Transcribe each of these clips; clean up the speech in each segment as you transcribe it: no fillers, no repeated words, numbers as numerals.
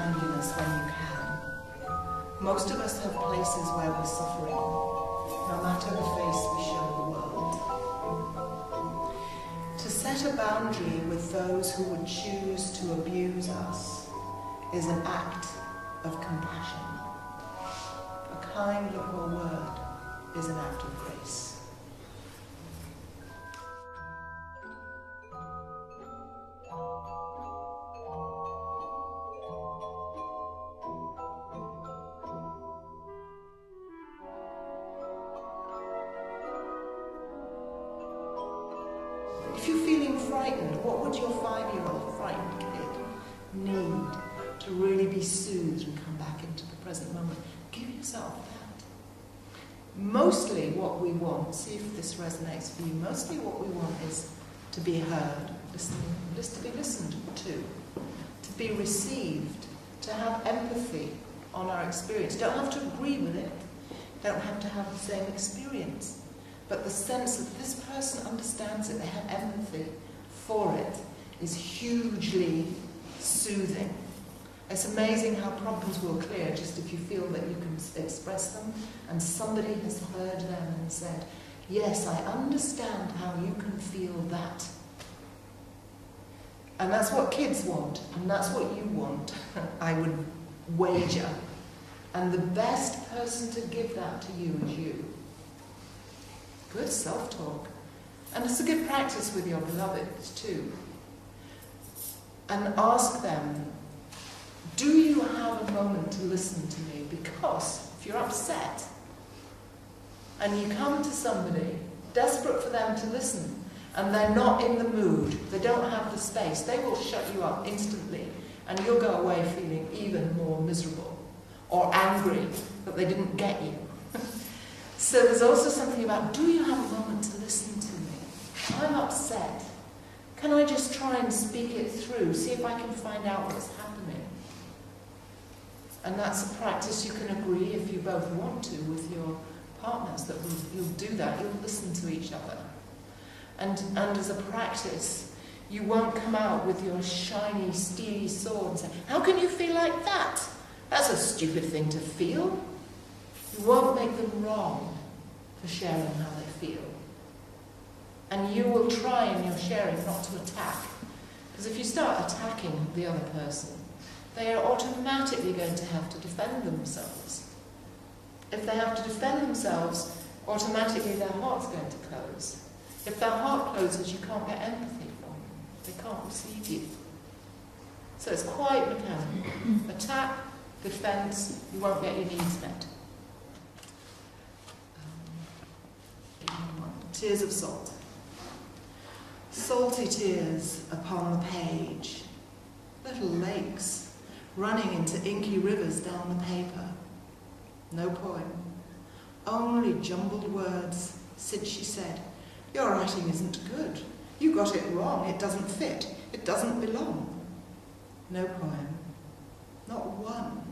kindliness when you can. Most of us have places where we're suffering, no matter the face we show the world. To set a boundary with those who would choose to abuse us is an act of compassion. A kind look or word is an act of grace. If you're feeling frightened, what would your 5-year-old frightened kid need to really be soothed and come back into the present moment? Give yourself that. Mostly what we want, see if this resonates for you, mostly what we want is to be heard, to be listened to be received, to have empathy on our experience. Don't have to agree with it, don't have to have the same experience. But the sense that this person understands it, they have empathy for it, is hugely soothing. It's amazing how problems will clear just if you feel that you can express them and somebody has heard them and said, yes, I understand how you can feel that. And that's what kids want, and that's what you want, I would wager. And the best person to give that to you is you. Good self-talk. And it's a good practice with your beloveds too. And ask them, do you have a moment to listen to me? Because if you're upset and you come to somebody desperate for them to listen and they're not in the mood, they don't have the space, they will shut you up instantly and you'll go away feeling even more miserable or angry that they didn't get you. So there's also something about, do you have a moment to listen to me? I'm upset. Can I just try and speak it through, see if I can find out what's happening? And that's a practice you can agree if you both want to with your partners, that you'll do that, you'll listen to each other. And as a practice, you won't come out with your shiny, steely sword and say, how can you feel like that? That's a stupid thing to feel. You won't make them wrong for sharing how they feel. And you will try in your sharing not to attack. Because if you start attacking the other person, they are automatically going to have to defend themselves. If they have to defend themselves, automatically their heart's going to close. If their heart closes, you can't get empathy from them. They can't receive you. So it's quite mechanical. Attack, defense, you won't get your needs met. Tears of salt. Salty tears upon the page. Little lakes running into inky rivers down the paper. No poem. Only jumbled words, since she said, your writing isn't good. You got it wrong. It doesn't fit. It doesn't belong. No poem. Not one.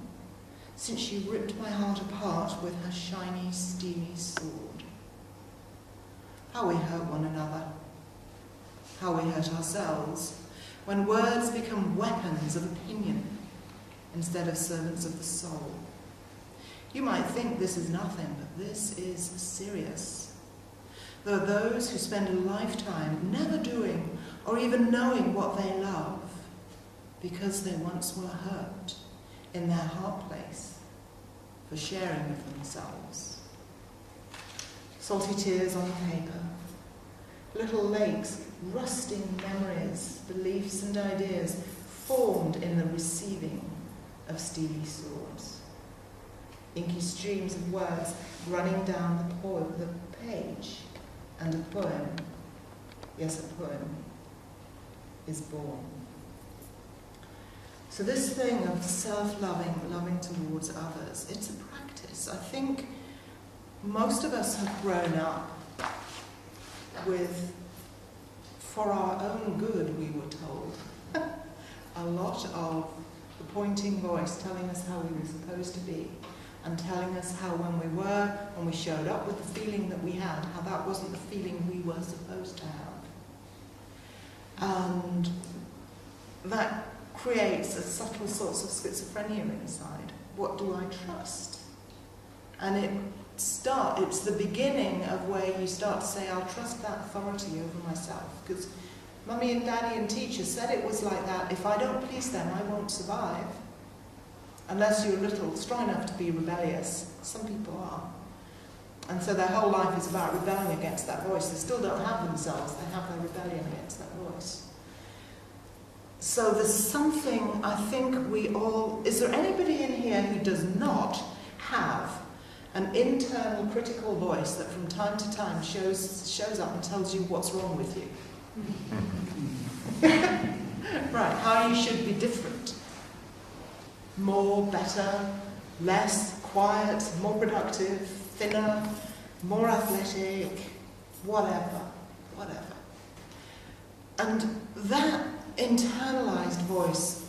Since she ripped my heart apart with her shiny, steely sword. How we hurt one another, how we hurt ourselves, when words become weapons of opinion instead of servants of the soul. You might think this is nothing, but this is serious. There are those who spend a lifetime never doing or even knowing what they love because they once were hurt in their heart place for sharing with themselves. Salty tears on paper, little lakes, rusting memories, beliefs and ideas formed in the receiving of steely swords. Inky streams of words running down the page, and a poem, yes, a poem, is born. So this thing of self-loving, loving towards others, it's a practice. I think most of us have grown up with, for our own good, we were told, a lot of the pointing voice telling us how we were supposed to be, and telling us how when we showed up with the feeling that we had, how that wasn't the feeling we were supposed to have. And that creates a subtle sorts of schizophrenia inside. What do I trust? And it's the beginning of where you start to say, I'll trust that authority over myself. Because Mummy and Daddy and teachers said it was like that. If I don't please them, I won't survive. Unless you're little, strong enough to be rebellious. Some people are. And so their whole life is about rebelling against that voice. They still don't have themselves, they have their rebellion against that voice. So there's something, I think we all... Is there anybody in here who does not have an internal critical voice that from time to time shows up and tells you what's wrong with you? Right, how you should be different. More, better, less, quiet, more productive, thinner, more athletic, whatever. And that internalized voice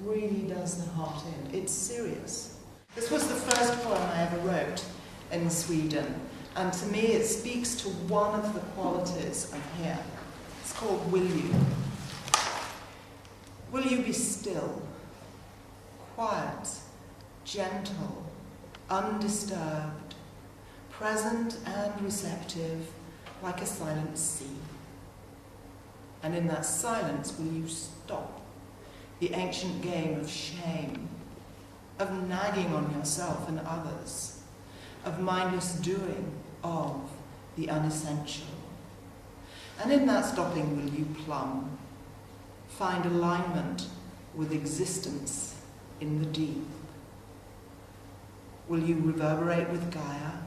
really does the heart in. It's serious. This was the first poem I ever wrote in Sweden, and to me it speaks to one of the qualities of here. It's called Will You? Will you be still, quiet, gentle, undisturbed, present and receptive, like a silent sea? And in that silence, will you stop the ancient game of shame, of nagging on yourself and others, of mindless doing of the unessential? And in that stopping, will you plumb, find alignment with existence in the deep? Will you reverberate with Gaia,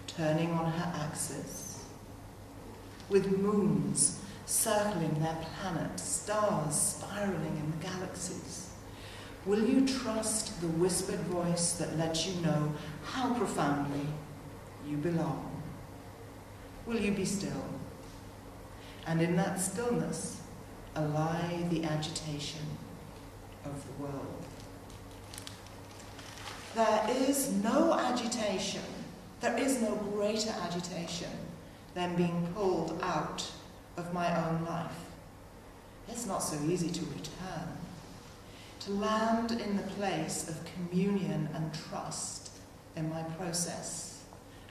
turning on her axis, with moons circling their planet, stars spiraling in the galaxies? Will you trust the whispered voice that lets you know how profoundly you belong? Will you be still? And in that stillness, allay the agitation of the world. There is no agitation, there is no greater agitation than being pulled out of my own life. It's not so easy to return, to land in the place of communion and trust in my process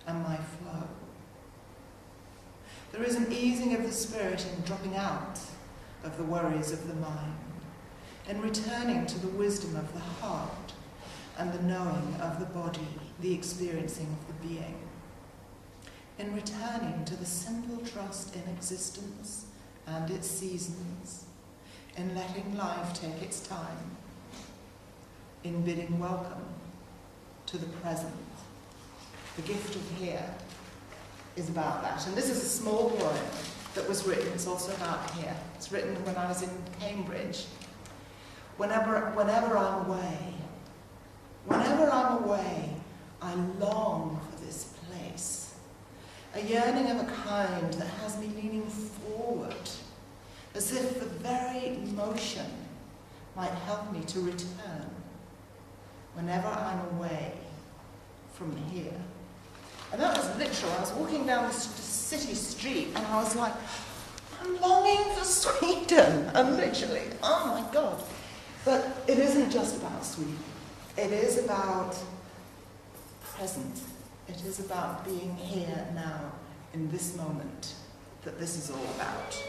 and my flow. There is an easing of the spirit in dropping out of the worries of the mind, in returning to the wisdom of the heart and the knowing of the body, the experiencing of the being, in returning to the simple trust in existence and its seasons, in letting life take its time, in bidding welcome to the present. The gift of here is about that. And this is a small poem that was written. It's also about here. It's written when I was in Cambridge. Whenever I'm away, I long for this place. A yearning of a kind that has me leaning forward, as if the very motion might help me to return whenever I'm away from here. And that was literal. I was walking down the city street and I was like, I'm longing for Sweden. And literally, oh my God. But it isn't just about Sweden. It is about present. It is about being here now, in this moment, that this is all about.